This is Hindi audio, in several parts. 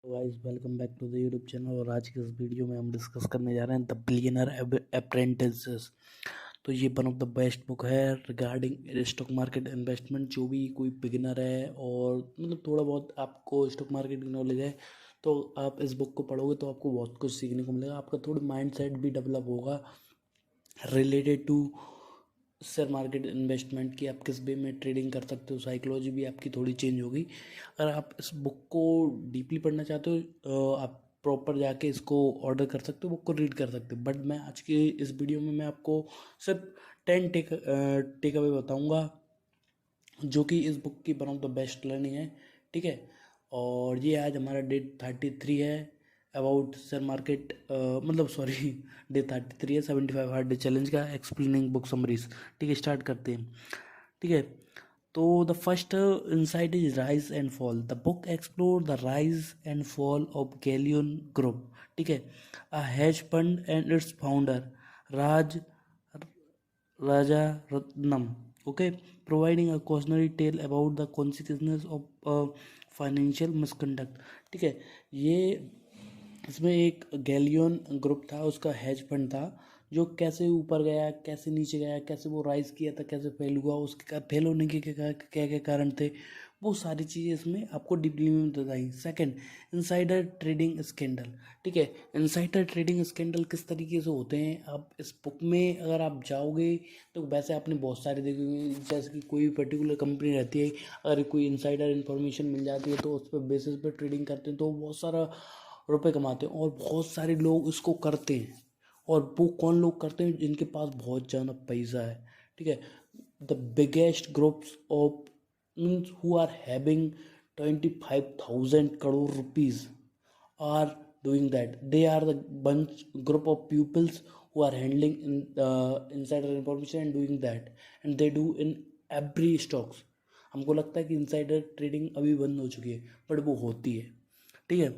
Guys welcome back to the YouTube channel. और आज के इस वीडियो में हम डिस्कस करने जा रहे हैं द बिलियनर अप्रेंटिसेस। तो ये one of the best book है रिगार्डिंग स्टॉक मार्केट इन्वेस्टमेंट। जो भी कोई बिगिनर है और मतलब थोड़ा बहुत आपको स्टॉक मार्केट की नॉलेज है तो आप इस बुक को पढ़ोगे तो आपको बहुत कुछ सीखने को मिलेगा। आपका थोड़ा माइंड सेट भी डेवलप होगा related to share market investment की आप किस वे में ट्रेडिंग कर सकते हो। साइकोलॉजी भी आपकी थोड़ी चेंज होगी अगर आप इस बुक को डीपली पढ़ना चाहते हो। आप प्रॉपर जाके इसको ऑर्डर कर सकते हो, बुक को रीड कर सकते हो। बट मैं आज की इस वीडियो में मैं आपको सिर्फ 10 टेक अवे बताऊँगा जो कि इस बुक की one of the best learning है। ठीक है, और ये आज हमारा डे 33 है अबाउट शेयर मार्केट, मतलब सॉरी डे 33 है 75 हार्ड डे चैलेंज का एक्सप्लेनिंग बुक समरीज। ठीक है, स्टार्ट करते हैं। ठीक है, तो the first insight is rise and fall. The book explore the rise and fall of galleon group. ठीक है, a hedge fund and it's founder Raj Rajaratnam, okay, providing a cautionary tale about the consequences of financial misconduct. ठीक है, ये इसमें एक गैलियन ग्रुप था, उसका हेज फंड था जो कैसे ऊपर गया, कैसे नीचे गया, कैसे वो राइज किया था, कैसे फेल हुआ, उसके फेल होने के क्या क्या क्या कारण थे, वो सारी चीज़ें इसमें आपको डीपली में बताई। Second, insider trading scandal. ठीक है, इनसाइडर ट्रेडिंग स्कैंडल किस तरीके से होते हैं आप इस बुक में अगर आप जाओगे तो वैसे आपने बहुत सारे देखे होंगे। जैसे कि कोई पर्टिकुलर कंपनी रहती है, अगर कोई इनसाइडर इन्फॉर्मेशन मिल जाती है तो उस पर बेसिस पर ट्रेडिंग करते हैं तो बहुत सारा रुपए कमाते हैं और बहुत सारे लोग इसको करते हैं। और वो कौन लोग करते हैं? जिनके पास बहुत ज़्यादा पैसा है। ठीक है, the biggest groups of means who are having 25,000 crore rupees are doing that. They are the bunch group of pupils who are handling insider information and doing that, and they do in every stocks. हमको लगता है कि इंसाइडर ट्रेडिंग अभी बंद हो चुकी है बट वो होती है। ठीक है,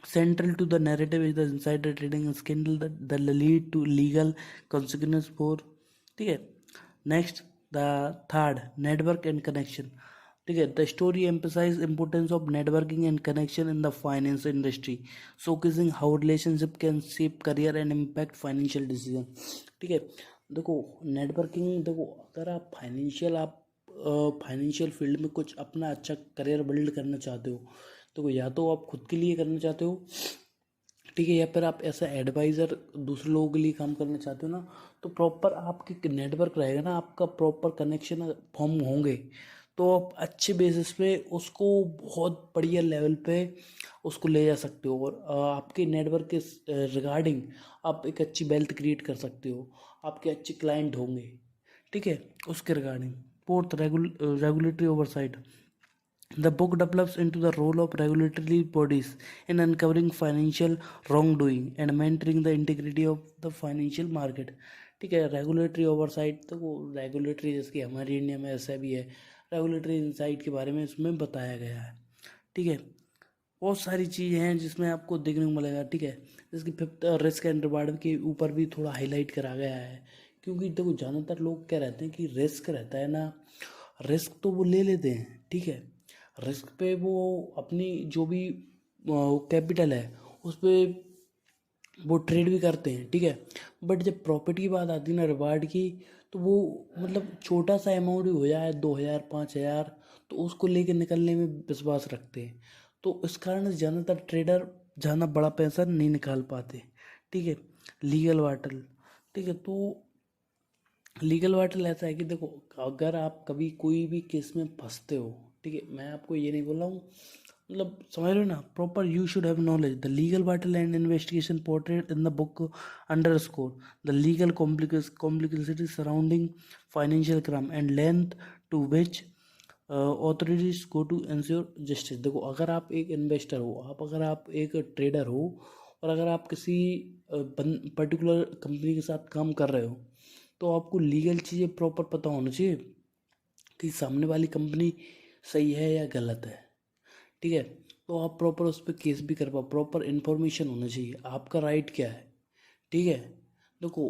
central to the narrative is the insider trading scandal that lead to legal consequences for। ठीक है, next the third, network and connection. ठीक है, the story emphasise importance of networking and connection in the finance industry, showcasing how relationship can shape career and impact financial decision. ठीक है, देखो नेटवर्किंग, देखो अगर आप फाइनेंशियल फील्ड में कुछ अपना अच्छा करियर बिल्ड करना चाहते हो तो या तो आप खुद के लिए करना चाहते हो, ठीक है, या फिर आप ऐसा एडवाइज़र दूसरे लोगों के लिए काम करना चाहते हो ना, तो प्रॉपर आपकी नेटवर्क रहेगा ना, आपका प्रॉपर कनेक्शन फॉर्म होंगे तो आप अच्छे बेसिस पे उसको बहुत बढ़िया लेवल पे उसको ले जा सकते हो। और आपके नेटवर्क के रिगार्डिंग आप एक अच्छी वेल्थ क्रिएट कर सकते हो, आपके अच्छे क्लाइंट होंगे। ठीक है, उसके regarding. Fourth, regulatory oversight. The book develops into the role of regulatory bodies in uncovering financial wrongdoing and maintaining the integrity of the financial market। ठीक है, रेगुलेटरी ओवरसाइट, तो वो रेगुलेटरी जैसे हमारे इंडिया में ऐसा भी है, रेगुलेटरी इनसाइट के बारे में इसमें बताया गया है। ठीक है, बहुत सारी चीज़ें हैं जिसमें आपको देखने को मिलेगा। ठीक है, जिसकी फिफ्थ, रिस्क एंड रिवार्ड के ऊपर भी थोड़ा हाईलाइट करा गया है। क्योंकि देखो ज़्यादातर लोग क्या रहते हैं कि रिस्क रहता है ना, रिस्क तो वो ले लेते हैं। ठीक है, रिस्क पे वो अपनी जो भी कैपिटल है उस पर वो ट्रेड भी करते हैं। ठीक है, बट जब प्रॉफिट की बात आती है ना, रिवार्ड की, तो वो मतलब छोटा सा अमाउंट भी हो जाए 2,000 5,000 तो उसको लेके निकलने में विश्वास रखते हैं। तो इस कारण से ज़्यादातर ट्रेडर ज़्यादा बड़ा पैसा नहीं निकाल पाते। ठीक है, लीगल वाटल। ठीक है, तो लीगल वाटल ऐसा है कि देखो अगर आप कभी कोई भी केस में फंसते हो, ठीक है, मैं आपको ये नहीं बोल रहा हूँ, मतलब समझ लो ना, proper you should have knowledge. The legal battle and investigation portrait in the book underscore the legal complexity surrounding financial crime and length to which authorities go to ensure justice. देखो अगर आप एक इन्वेस्टर हो, अगर आप एक ट्रेडर हो और अगर आप किसी पर्टिकुलर कंपनी के साथ काम कर रहे हो तो आपको लीगल चीज़ें प्रॉपर पता होना चाहिए कि सामने वाली कंपनी सही है या गलत है। ठीक है, तो आप प्रॉपर उस पर केस भी कर पाओ, प्रॉपर इन्फॉर्मेशन होना चाहिए आपका राइट क्या है। ठीक है, देखो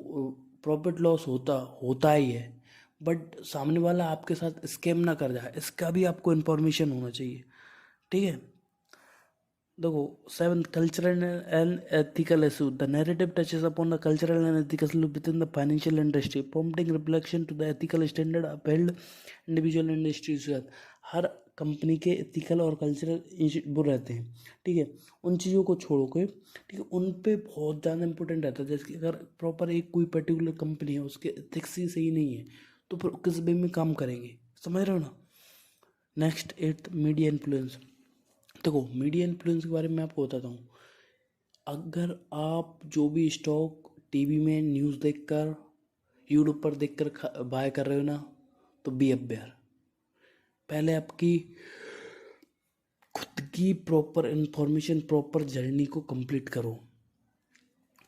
प्रॉफिट लॉस होता होता ही है, बट सामने वाला आपके साथ स्कैम ना कर जाए इसका भी आपको इन्फॉर्मेशन होना चाहिए। ठीक है, देखो, seven cultural and ethical issue. The narrative touches upon the cultural and ethical issue within the financial industry, prompting reflection to the ethical standard upheld individual industries. Her company के एथिकल और कल्चरल वो रहते हैं, ठीक है, उन चीज़ों को छोड़ो के, ठीक है, उन पे बहुत ज़्यादा इंपॉर्टेंट रहता है। जैसे कि अगर प्रॉपर एक कोई पर्टिकुलर कंपनी है, उसके एथिक्स ही सही नहीं है, तो फिर किस वे में काम करेंगे, समझ रहे हो ना। Next, eight, media influence. देखो, मीडिया इन्फ्लुएंस के बारे में मैं आपको बताता हूँ। अगर आप जो भी स्टॉक टीवी में न्यूज़ देखकर, यूट्यूब पर देखकर बाय कर रहे हो ना, तो बी अवेयर। पहले आपकी खुद की प्रॉपर इंफॉर्मेशन, प्रॉपर जर्नी को कंप्लीट करो,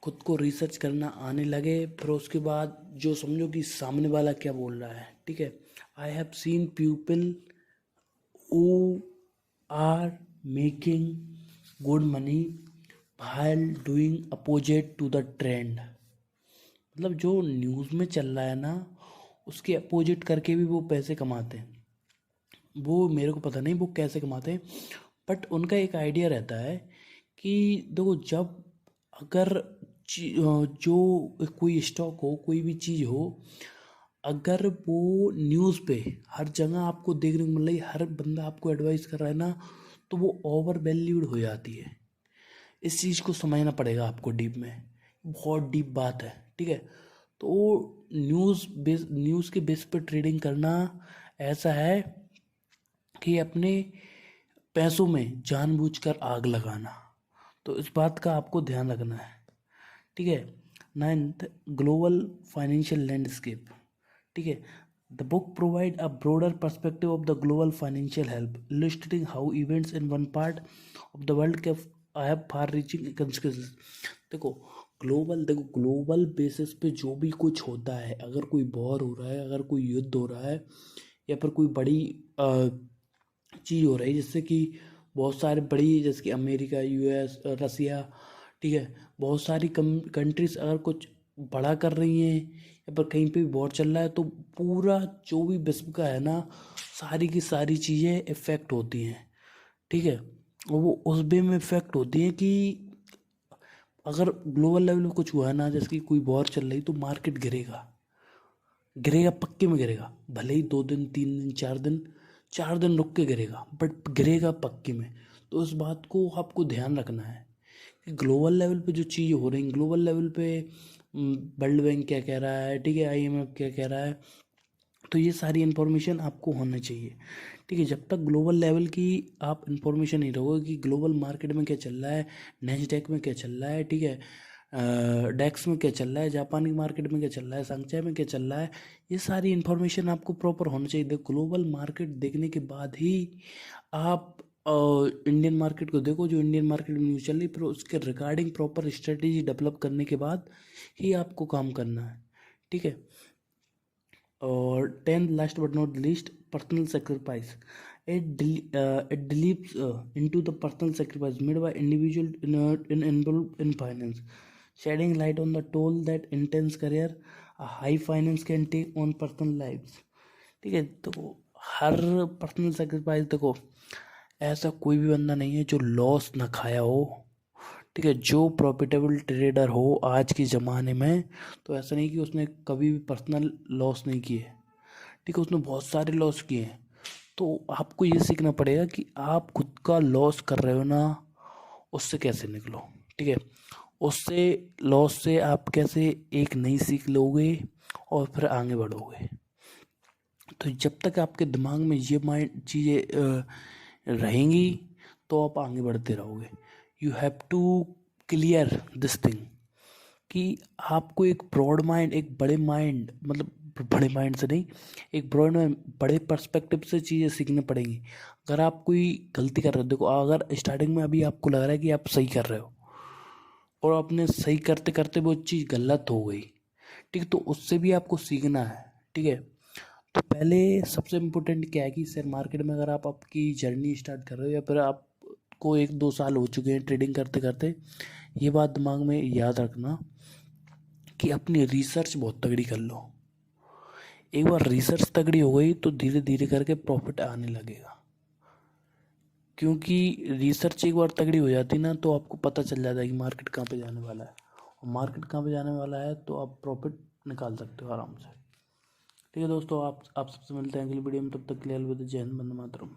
खुद को रिसर्च करना आने लगे, फिर उसके बाद जो समझो कि सामने वाला क्या बोल रहा है, ठीक है। I have seen people who are making good money while doing opposite to the trend। मतलब जो न्यूज़ में चल रहा है ना, उसके अपोजिट करके भी वो पैसे कमाते हैं। वो मेरे को पता नहीं वो कैसे कमाते हैं, बट उनका एक आइडिया रहता है कि देखो, जब अगर जो कोई स्टॉक हो, कोई भी चीज़ हो, अगर वो न्यूज़ पे हर जगह आपको देखने को मिल रही, हर बंदा आपको एडवाइस कर रहा है ना, तो वो ओवर वैल्यूड हो जाती है। इस चीज़ को समझना पड़ेगा आपको डीप में, बहुत डीप बात है, ठीक है। तो न्यूज़ के बेस पर ट्रेडिंग करना ऐसा है कि अपने पैसों में जानबूझकर आग लगाना, तो इस बात का आपको ध्यान रखना है, ठीक है। नाइन्थ, ग्लोबल फाइनेंशियल लैंडस्केप, ठीक है। The book provide a broader perspective of the global financial help, illustrating how events in one part of the world के हैव फार रीचिंग कंसिक्वेंसेस। देखो, ग्लोबल बेसिस पे जो भी कुछ होता है, अगर कोई वॉर हो रहा है, अगर कोई युद्ध हो रहा है, या फिर कोई बड़ी चीज़ हो रही है, जिससे कि बहुत सारे बड़ी, जैसे कि अमेरिका, यूएस, रसिया, ठीक है, बहुत सारी कंट्रीज अगर कुछ बड़ा कर रही हैं, या पर कहीं पे भी वॉर चल रहा है, तो पूरा जो भी विश्व का है ना, सारी की सारी चीज़ें इफ़ेक्ट होती हैं, ठीक है। और वो उस वे में इफ़ेक्ट होती हैं कि अगर ग्लोबल लेवल में कुछ हुआ है ना, जैसे कि कोई वॉर चल रही, तो मार्केट गिरेगा, गिरेगा, पक्के में गिरेगा। भले ही 2 दिन, 3 दिन, 4 दिन, 4 दिन रुक के गिरेगा, बट गिरेगा पक्के में। तो इस बात को आपको ध्यान रखना है कि ग्लोबल लेवल पे जो चीज़ हो रही, ग्लोबल लेवल पे वर्ल्ड बैंक क्या कह रहा है, ठीक है, आईएमएफ क्या कह रहा है, तो ये सारी इन्फॉर्मेशन आपको होना चाहिए, ठीक है। जब तक ग्लोबल लेवल की आप इन्फॉर्मेशन नहीं रहोगे कि ग्लोबल मार्केट में क्या चल रहा है, नेस्डैक में क्या चल रहा है, ठीक है, डेक्स में क्या चल रहा है, जापान की मार्केट में क्या चल रहा है, संचय में क्या चल रहा है, ये सारी इन्फॉर्मेशन आपको प्रॉपर होना चाहिए। ग्लोबल मार्केट देखने के बाद ही आप इंडियन मार्केट को देखो, जो इंडियन मार्केट में न्यूज़ चल रही, फिर उसके रिगार्डिंग प्रॉपर स्ट्रेटेजी डेवलप करने के बाद ही आपको काम करना है, ठीक है। और 10th, last but not least, personal sacrifice. It delves into the personal sacrifice made by individual involved in finance, shedding light on the toll that intense career a high finance can take on personal lives, ठीक है। तो हर पर्सनल सेक्रीफाइस, देखो, ऐसा कोई भी बंदा नहीं है जो लॉस ना खाया हो, ठीक है। जो प्रॉफिटेबल ट्रेडर हो आज के ज़माने में, तो ऐसा नहीं कि उसने कभी भी पर्सनल लॉस नहीं किए, ठीक है, उसने बहुत सारे लॉस किए हैं। तो आपको ये सीखना पड़ेगा कि आप खुद का लॉस कर रहे हो ना, उससे कैसे निकलो, ठीक है। उससे लॉस से आप कैसे एक नई सीख लोगे और फिर आगे बढ़ोगे। तो जब तक आपके दिमाग में ये माइंड चीज़ें रहेंगी, तो आप आगे बढ़ते रहोगे। You have to clear this thing कि आपको एक ब्रॉड माइंड, एक बड़े माइंड, मतलब बड़े माइंड से नहीं, एक ब्रॉड माइंड, बड़े पर्सपेक्टिव से चीज़ें सीखनी पड़ेंगी। अगर आप कोई गलती कर रहे हो, देखो, अगर स्टार्टिंग में अभी आपको लग रहा है कि आप सही कर रहे हो, और आपने सही करते करते वो चीज़ गलत हो गई, ठीक है, तो उससे भी आपको सीखना है, ठीक है। तो पहले सबसे इम्पोर्टेंट क्या है कि शेयर मार्केट में अगर आप आपकी जर्नी स्टार्ट कर रहे हो, या फिर आपको 1-2 साल हो चुके हैं ट्रेडिंग करते करते, ये बात दिमाग में याद रखना कि अपनी रिसर्च बहुत तगड़ी कर लो। एक बार रिसर्च तगड़ी हो गई तो धीरे धीरे करके प्रॉफिट आने लगेगा, क्योंकि रिसर्च एक बार तगड़ी हो जाती ना तो आपको पता चल जाता है कि मार्केट कहाँ पे जाने वाला है, और मार्केट कहाँ पे जाने वाला है तो आप प्रॉफिट निकाल सकते हो आराम से। ठीक है दोस्तों, आप सबसे मिलते हैं अगली वीडियो में, तब तक के लिए अलविदा, जय हिंद, वंदे मातरम।